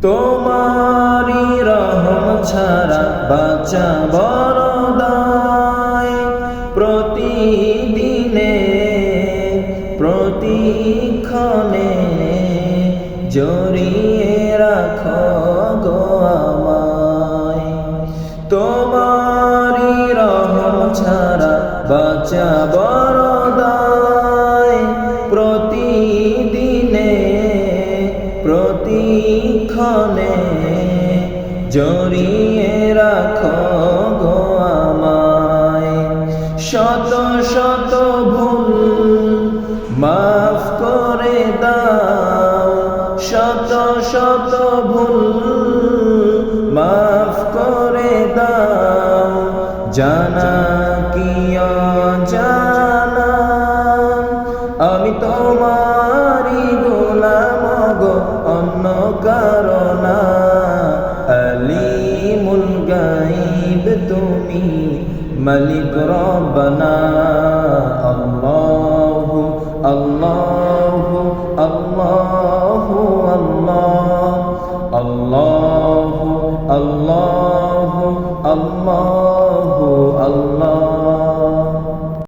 তোমারি রহম ছাড়া বাঁচা বড় দায়, প্রতিদিনে প্রতিক্ষণে জড়িয়ে রাখো গো আমায়। তোমারি রহম ছাড়া বাঁচা বড় দায়, প্রতিদিনে প্রতিক্ষণে জড়িয়ে রাখো গো আমায়। শত শত ভুল মাফ করে দাও, শত শত ভুল মাফ করে দাও, জানা কি অজানা আমি তোমারি গোলাম গো, অন্য কারো না। আলিমুল গায়ব তুমি মালিক রব্বানা। আল্লাহু আল্লাহু আল্লাহু আল্লাহ, আল্লাহু আল্লাহ